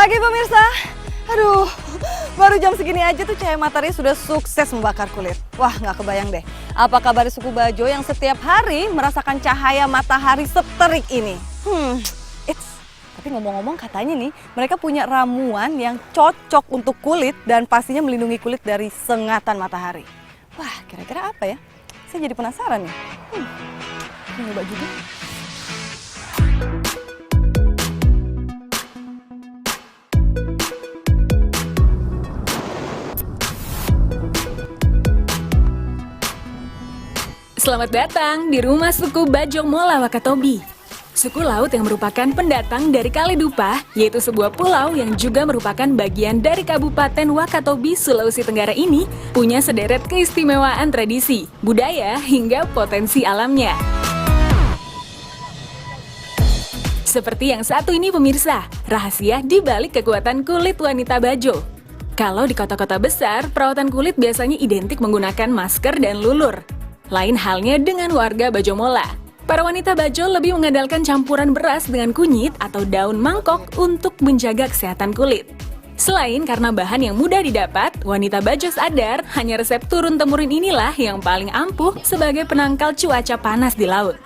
pagi pemirsa. Aduh, baru jam segini aja tuh cahaya matahari sudah sukses membakar kulit. Wah, nggak kebayang deh. Apa kabar suku Bajo yang setiap hari merasakan cahaya matahari seterik ini? Tapi ngomong-ngomong katanya nih, mereka punya ramuan yang cocok untuk kulit dan pastinya melindungi kulit dari sengatan matahari. Wah, kira-kira apa ya? Saya jadi penasaran nih. Coba juga. Selamat datang di rumah suku Bajo Mola Wakatobi. Suku laut yang merupakan pendatang dari Kalidupa, yaitu sebuah pulau yang juga merupakan bagian dari Kabupaten Wakatobi, Sulawesi Tenggara ini, punya sederet keistimewaan tradisi, budaya, hingga potensi alamnya. Seperti yang satu ini pemirsa, rahasia di balik kekuatan kulit wanita Bajo. Kalau di kota-kota besar, perawatan kulit biasanya identik menggunakan masker dan lulur. Lain halnya dengan warga Bajo Mola. Para wanita Bajo lebih mengandalkan campuran beras dengan kunyit atau daun mangkok untuk menjaga kesehatan kulit. Selain karena bahan yang mudah didapat, wanita Bajo sadar hanya resep turun-temurun inilah yang paling ampuh sebagai penangkal cuaca panas di laut.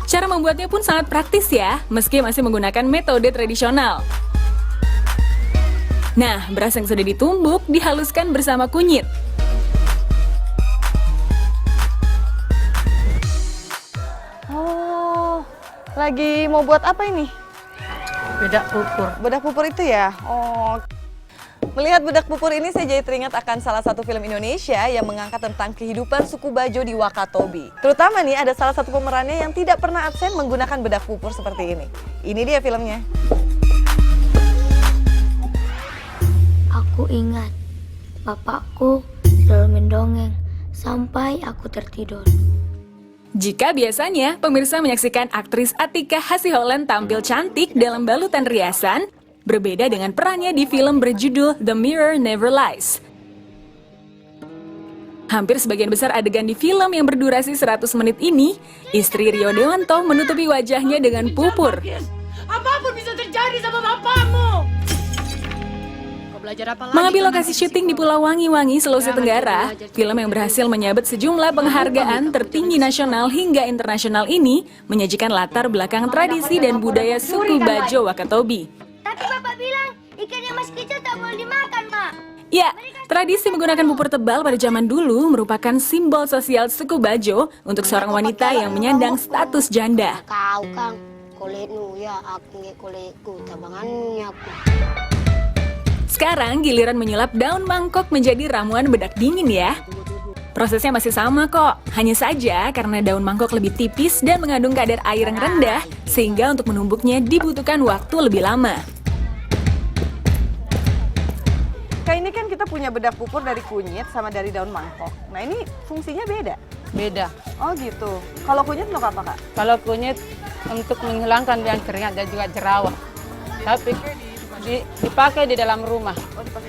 Cara membuatnya pun sangat praktis ya, meski masih menggunakan metode tradisional. Nah, beras yang sudah ditumbuk dihaluskan bersama kunyit. Lagi mau buat apa ini? Bedak pupur. Bedak pupur itu ya? Oh. Melihat bedak pupur ini saya jadi teringat akan salah satu film Indonesia yang mengangkat tentang kehidupan suku Bajo di Wakatobi. Terutama nih ada salah satu pemerannya yang tidak pernah absen menggunakan bedak pupur seperti ini. Ini dia filmnya. Aku ingat, bapakku selalu mendongeng sampai aku tertidur. Jika biasanya pemirsa menyaksikan aktris Atika Hasiholan tampil cantik dalam balutan riasan, berbeda dengan perannya di film berjudul The Mirror Never Lies. Hampir sebagian besar adegan di film yang berdurasi 100 menit ini, istri Rio Dewanto menutupi wajahnya dengan pupur. Apapun bisa terjadi sama bapakmu. Mengambil lokasi syuting di Pulau Wangi-Wangi, Sulawesi Tenggara, film yang berhasil menyabet sejumlah penghargaan tertinggi nasional hingga internasional ini menyajikan latar belakang tradisi dan budaya suku Bajo Wakatobi. Tapi bapak bilang ikan yang masih kecil tak boleh dimakan, Mak. Ya, tradisi menggunakan pupur tebal pada zaman dulu merupakan simbol sosial suku Bajo untuk seorang wanita yang menyandang status janda. Kau Kang, kulitmu ya aku nge kulitku, tabangannya aku. Sekarang giliran menyulap daun mangkok menjadi ramuan bedak dingin ya. Prosesnya masih sama kok, hanya saja karena daun mangkok lebih tipis dan mengandung kadar air yang rendah, sehingga untuk menumbuknya dibutuhkan waktu lebih lama. Kayak ini kan kita punya bedak pupur dari kunyit sama dari daun mangkok. Nah ini fungsinya beda? Beda. Oh gitu. Kalau kunyit untuk apa Kak? Kalau kunyit untuk menghilangkan yang keringat dan juga jerawat. Tapi dipakai di dalam rumah.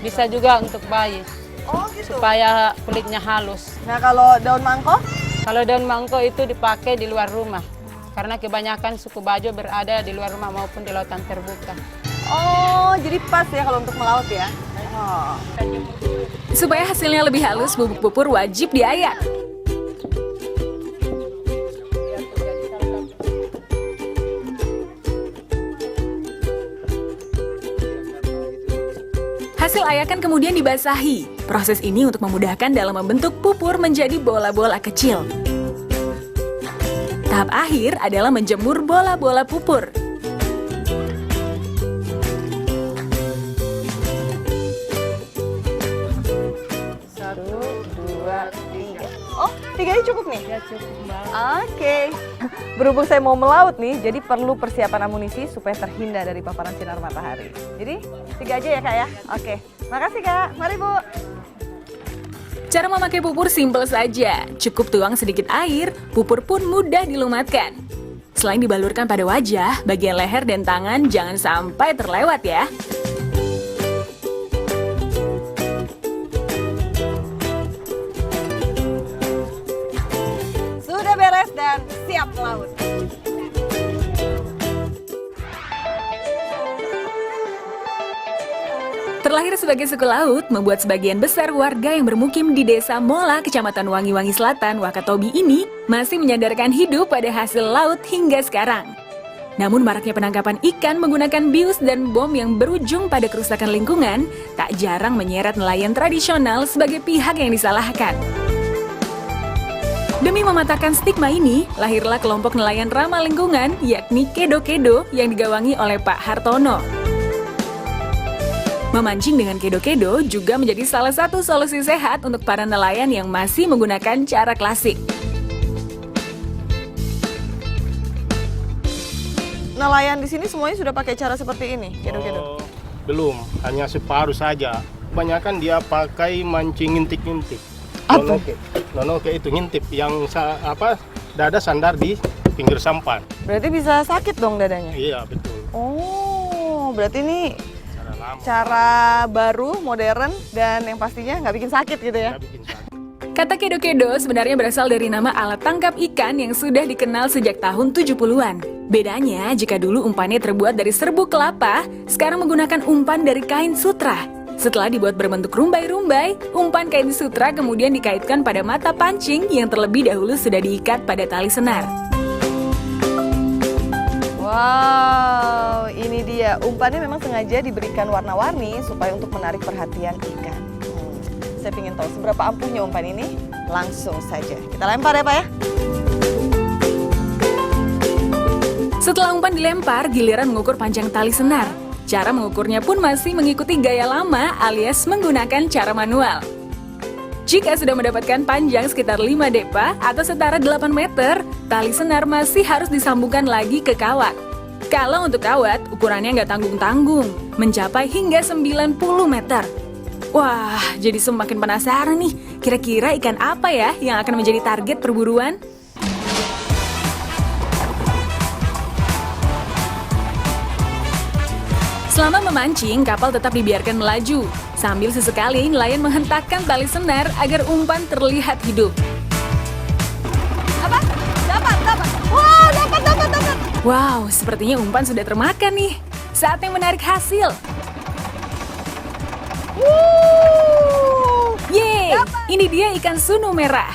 Bisa juga untuk bayi. Oh gitu. Supaya kulitnya halus. Nah kalau daun mangkok? Kalau daun mangkok itu dipakai di luar rumah. Karena kebanyakan suku Bajo berada di luar rumah maupun di lautan terbuka. Oh, jadi pas ya kalau untuk melaut ya? Oh. Supaya hasilnya lebih halus, bubuk pupur wajib diayak. Hasil ayakan kemudian dibasahi. Proses ini untuk memudahkan dalam membentuk pupur menjadi bola-bola kecil. Tahap akhir adalah menjemur bola-bola pupur. Satu, dua, tiga. Oh, tiganya cukup nih? Ya cukup banget. Oke. Berhubung saya mau melaut nih, jadi perlu persiapan amunisi supaya terhindar dari paparan sinar matahari. Jadi 3 aja ya Kak ya? Oke. Makasih Kak. Mari Bu. Cara memakai pupur simpel saja. Cukup tuang sedikit air, pupur pun mudah dilumatkan. Selain dibalurkan pada wajah, bagian leher dan tangan jangan sampai terlewat ya. Sudah beres dan siap melaut. Terlahir sebagai suku laut, membuat sebagian besar warga yang bermukim di Desa Mola, Kecamatan Wangi-Wangi Selatan, Wakatobi ini masih menyandarkan hidup pada hasil laut hingga sekarang. Namun maraknya penangkapan ikan menggunakan bius dan bom yang berujung pada kerusakan lingkungan tak jarang menyeret nelayan tradisional sebagai pihak yang disalahkan. Demi mematahkan stigma ini, lahirlah kelompok nelayan ramah lingkungan yakni Kedo-Kedo yang digawangi oleh Pak Hartono. Memancing dengan kedo-kedo juga menjadi salah satu solusi sehat untuk para nelayan yang masih menggunakan cara klasik. Nelayan di sini semuanya sudah pakai cara seperti ini, kedo-kedo? Belum, hanya separuh saja. Kebanyakan dia pakai mancing ngintip-ngintip. Apa? Nonoke itu ngintip yang dada sandar di pinggir sampan. Berarti bisa sakit dong dadanya? Iya, betul. Oh, berarti ini Cara lama. cara baru, modern, dan yang pastinya nggak bikin sakit gitu ya? Nggak bikin sakit. Kata kedo-kedo sebenarnya berasal dari nama alat tangkap ikan yang sudah dikenal sejak tahun 70-an. Bedanya, jika dulu umpannya terbuat dari serbuk kelapa, sekarang menggunakan umpan dari kain sutra. Setelah dibuat berbentuk rumbai-rumbai, umpan kain sutra kemudian dikaitkan pada mata pancing yang terlebih dahulu sudah diikat pada tali senar. Wow, ini dia. Umpannya memang sengaja diberikan warna-warni supaya untuk menarik perhatian ikan. Saya ingin tahu seberapa ampuhnya umpan ini. Langsung saja kita lempar ya Pak ya. Setelah umpan dilempar, giliran mengukur panjang tali senar. Cara mengukurnya pun masih mengikuti gaya lama alias menggunakan cara manual. Jika sudah mendapatkan panjang sekitar 5 depa atau setara 8 meter, tali senar masih harus disambungkan lagi ke kawat. Kalau untuk kawat, ukurannya nggak tanggung-tanggung, mencapai hingga 90 meter. Wah, jadi semakin penasaran nih, kira-kira ikan apa ya yang akan menjadi target perburuan? Selama memancing, kapal tetap dibiarkan melaju. Sambil sesekali nelayan menghentakkan tali senar agar umpan terlihat hidup. Apa? Dapat. Wow, dapat. Wow, sepertinya umpan sudah termakan nih. Saatnya menarik hasil. Yeay, ini dia ikan sunu merah.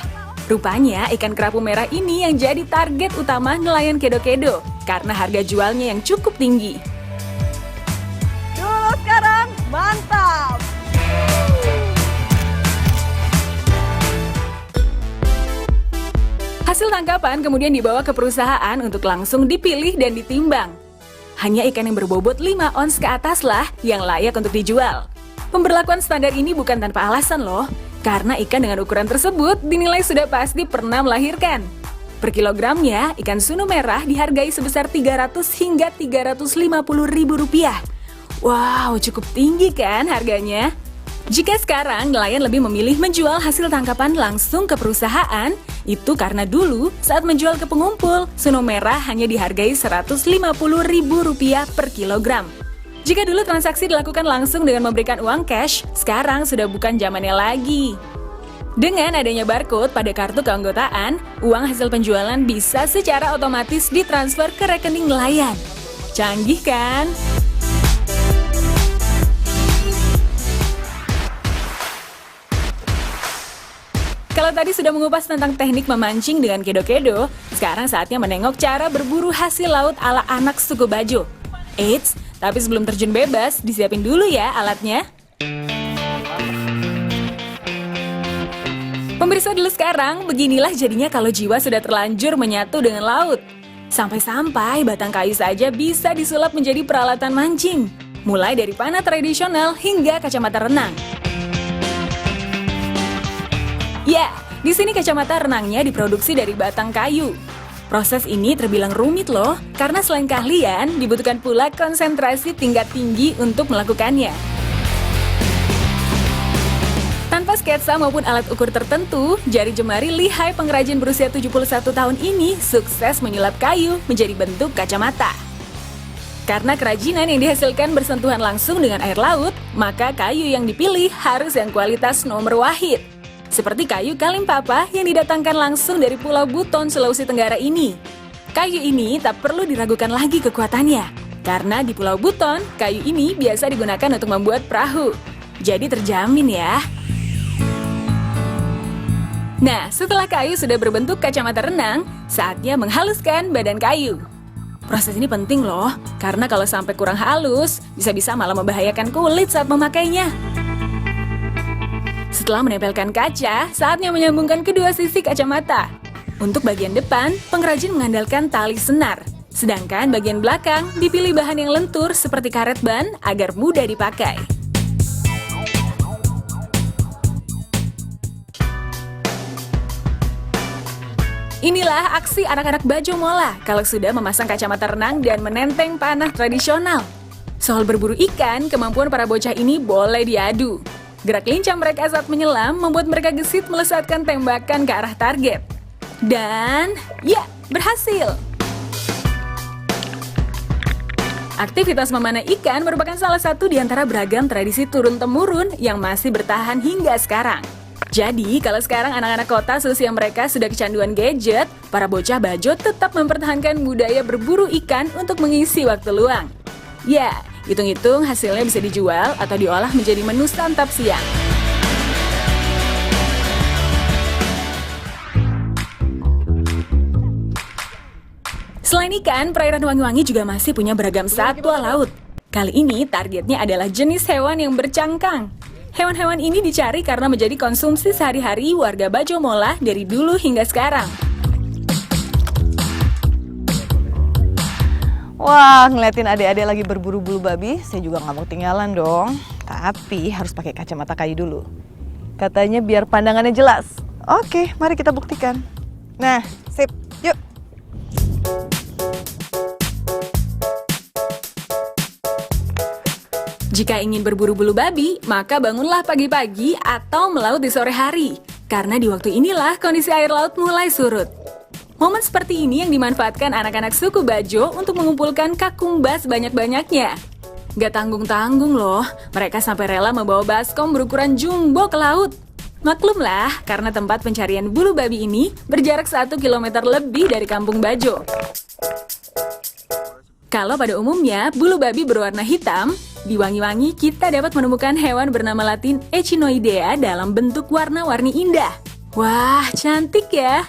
Rupanya ikan kerapu merah ini yang jadi target utama nelayan kedo-kedo karena harga jualnya yang cukup tinggi. Dulu sekarang, mantap. Hasil tangkapan kemudian dibawa ke perusahaan untuk langsung dipilih dan ditimbang. Hanya ikan yang berbobot 5 ons ke atas lah yang layak untuk dijual. Pemberlakuan standar ini bukan tanpa alasan loh, karena ikan dengan ukuran tersebut dinilai sudah pasti pernah melahirkan. Per kilogramnya, ikan sunu merah dihargai sebesar 300 hingga 350 ribu rupiah. Wow, cukup tinggi kan harganya? Jika sekarang nelayan lebih memilih menjual hasil tangkapan langsung ke perusahaan, itu karena dulu saat menjual ke pengumpul, sunu merah hanya dihargai 150 ribu rupiah per kilogram. Jika dulu transaksi dilakukan langsung dengan memberikan uang cash, sekarang sudah bukan zamannya lagi. Dengan adanya barcode pada kartu keanggotaan, uang hasil penjualan bisa secara otomatis ditransfer ke rekening nelayan. Canggih kan? Kalau tadi sudah mengupas tentang teknik memancing dengan kedo-kedo, sekarang saatnya menengok cara berburu hasil laut ala anak suku Bajo. Eits, tapi sebelum terjun bebas, disiapin dulu ya alatnya. Pemirsa dulu sekarang, beginilah jadinya kalau jiwa sudah terlanjur menyatu dengan laut. Sampai-sampai batang kayu saja bisa disulap menjadi peralatan mancing. Mulai dari panah tradisional hingga kacamata renang. Ya, di sini kacamata renangnya diproduksi dari batang kayu. Proses ini terbilang rumit loh, karena selain keahlian, dibutuhkan pula konsentrasi tingkat tinggi untuk melakukannya. Tanpa sketsa maupun alat ukur tertentu, jari jemari lihai pengrajin berusia 71 tahun ini sukses menyulap kayu menjadi bentuk kacamata. Karena kerajinan yang dihasilkan bersentuhan langsung dengan air laut, maka kayu yang dipilih harus yang kualitas nomor wahid. Seperti kayu kalimpapa yang didatangkan langsung dari Pulau Buton, Sulawesi Tenggara ini. Kayu ini tak perlu diragukan lagi kekuatannya. Karena di Pulau Buton, kayu ini biasa digunakan untuk membuat perahu. Jadi terjamin ya. Nah, setelah kayu sudah berbentuk kacamata renang, saatnya menghaluskan badan kayu. Proses ini penting loh, karena kalau sampai kurang halus, bisa-bisa malah membahayakan kulit saat memakainya. Setelah menempelkan kaca, saatnya menyambungkan kedua sisi kacamata. Untuk bagian depan, pengrajin mengandalkan tali senar. Sedangkan bagian belakang dipilih bahan yang lentur seperti karet ban agar mudah dipakai. Inilah aksi anak-anak Bajo Mola kalau sudah memasang kacamata renang dan menenteng panah tradisional. Soal berburu ikan, kemampuan para bocah ini boleh diadu. Gerak lincah mereka saat menyelam membuat mereka gesit melesatkan tembakan ke arah target. Dan, ya, berhasil! Aktivitas memanah ikan merupakan salah satu di antara beragam tradisi turun-temurun yang masih bertahan hingga sekarang. Jadi, kalau sekarang anak-anak kota seusia mereka sudah kecanduan gadget, para bocah Bajo tetap mempertahankan budaya berburu ikan untuk mengisi waktu luang. Ya, hitung-hitung hasilnya bisa dijual atau diolah menjadi menu santap siang. Selain ikan, perairan Wangi-Wangi juga masih punya beragam satwa laut. Kali ini targetnya adalah jenis hewan yang bercangkang. Hewan-hewan ini dicari karena menjadi konsumsi sehari-hari warga Bajo Mola dari dulu hingga sekarang. Wah, ngeliatin adik-adik lagi berburu bulu babi, saya juga nggak mau ketinggalan dong. Tapi harus pakai kacamata kayu dulu. Katanya biar pandangannya jelas. Oke, mari kita buktikan. Nah, sip, yuk. Jika ingin berburu bulu babi, maka bangunlah pagi-pagi atau melaut di sore hari. Karena di waktu inilah kondisi air laut mulai surut. Momen seperti ini yang dimanfaatkan anak-anak suku Bajo untuk mengumpulkan kakumba sebanyak-banyaknya. Gak tanggung-tanggung loh, mereka sampai rela membawa baskom berukuran jumbo ke laut. Maklumlah, karena tempat pencarian bulu babi ini berjarak 1 km lebih dari kampung Bajo. Kalau pada umumnya bulu babi berwarna hitam, di Wangi-Wangi kita dapat menemukan hewan bernama latin Echinoidea dalam bentuk warna-warni indah. Wah, cantik ya!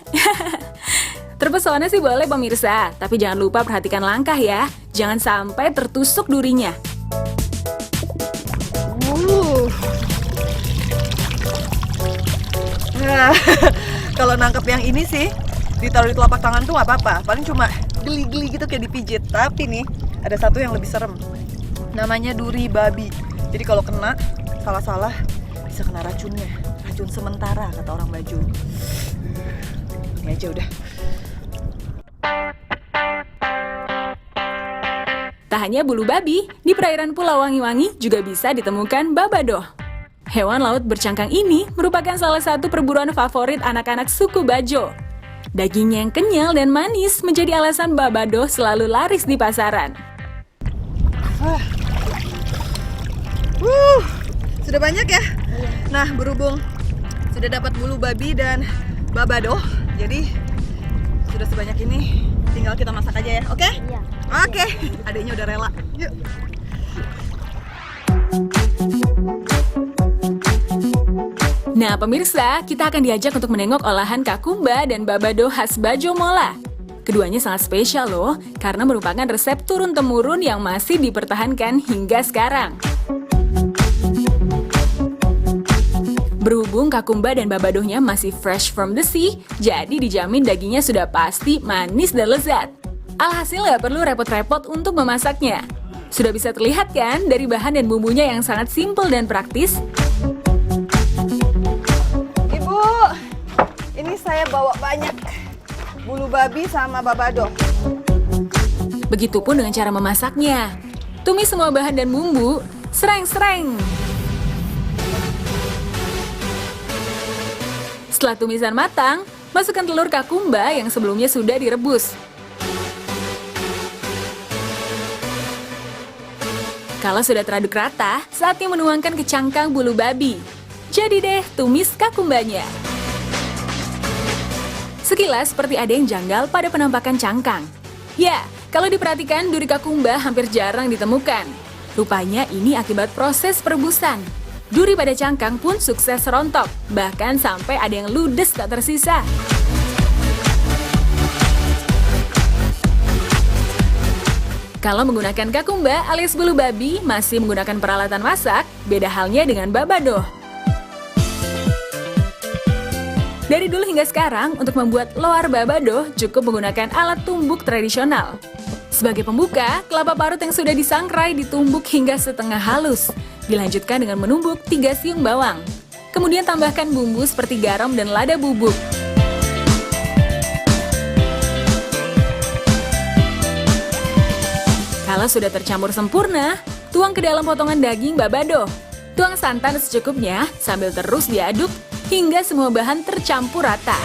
Terpesona sih boleh pemirsa, tapi jangan lupa perhatikan langkah ya. Jangan sampai tertusuk durinya. Nah, kalau nangkep yang ini sih, ditaruh di telapak tangan tuh nggak apa-apa. Paling cuma geli-geli gitu kayak dipijit. Tapi nih, ada satu yang lebih serem. Namanya duri babi. Jadi kalau kena, salah-salah bisa kena racunnya. Racun sementara kata orang Bajo. Ini aja udah. Tak hanya bulu babi, di perairan Pulau Wangi-Wangi juga bisa ditemukan babadoh. Hewan laut bercangkang ini merupakan salah satu perburuan favorit anak-anak suku Bajo. Dagingnya yang kenyal dan manis menjadi alasan babadoh selalu laris di pasaran. Sudah banyak ya? Nah, berhubung sudah dapat bulu babi dan babadoh, jadi sudah sebanyak ini, tinggal kita masak aja ya, oke? Iya. Oke, adiknya udah rela. Yuk. Nah pemirsa, kita akan diajak untuk menengok olahan kakumba dan babadoh khas Bajo Mola. Keduanya sangat spesial loh, karena merupakan resep turun-temurun yang masih dipertahankan hingga sekarang. Berhubung kakumba dan babadohnya masih fresh from the sea, jadi dijamin dagingnya sudah pasti manis dan lezat. Alhasil nggak perlu repot-repot untuk memasaknya. Sudah bisa terlihat kan dari bahan dan bumbunya yang sangat simpel dan praktis? Ibu, ini saya bawa banyak bulu babi sama babadoh. Begitupun dengan cara memasaknya. Tumis semua bahan dan bumbu, sereng-sereng. Setelah tumisan matang, masukkan telur kakumba yang sebelumnya sudah direbus. Kalau sudah teraduk rata, saatnya menuangkan ke cangkang bulu babi. Jadi deh, tumis kakumbanya. Sekilas seperti ada yang janggal pada penampakan cangkang. Ya, kalau diperhatikan duri kakumba hampir jarang ditemukan. Rupanya ini akibat proses perebusan. Duri pada cangkang pun sukses rontok, bahkan sampai ada yang ludes tak tersisa. Kalau menggunakan kakumba alias bulu babi masih menggunakan peralatan masak, beda halnya dengan babadoh. Dari dulu hingga sekarang, untuk membuat loar babadoh cukup menggunakan alat tumbuk tradisional. Sebagai pembuka, kelapa parut yang sudah disangrai ditumbuk hingga setengah halus. Dilanjutkan dengan menumbuk 3 siung bawang. Kemudian tambahkan bumbu seperti garam dan lada bubuk. Kalau sudah tercampur sempurna, tuang ke dalam potongan daging babadoh. Tuang santan secukupnya sambil terus diaduk hingga semua bahan tercampur rata.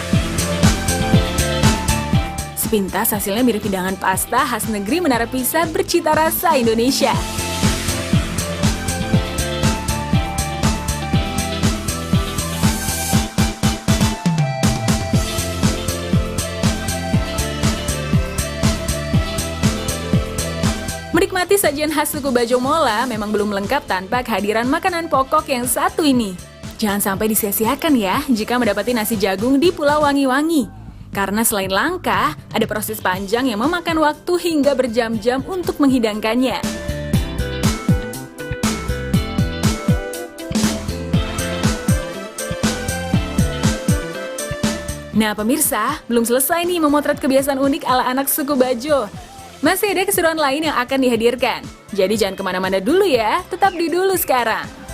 Sepintas hasilnya mirip hidangan pasta khas negeri Menara Pisa bercita rasa Indonesia. Menikmati sajian khas suku Bajo Mola memang belum lengkap tanpa kehadiran makanan pokok yang satu ini. Jangan sampai disia-siakan ya jika mendapati nasi jagung di Pulau Wangi-Wangi. Karena selain langka, ada proses panjang yang memakan waktu hingga berjam-jam untuk menghidangkannya. Nah pemirsa, belum selesai nih memotret kebiasaan unik ala anak suku Bajo. Masih ada keseruan lain yang akan dihadirkan. Jadi jangan kemana-mana dulu ya, tetap di Dulu Sekarang.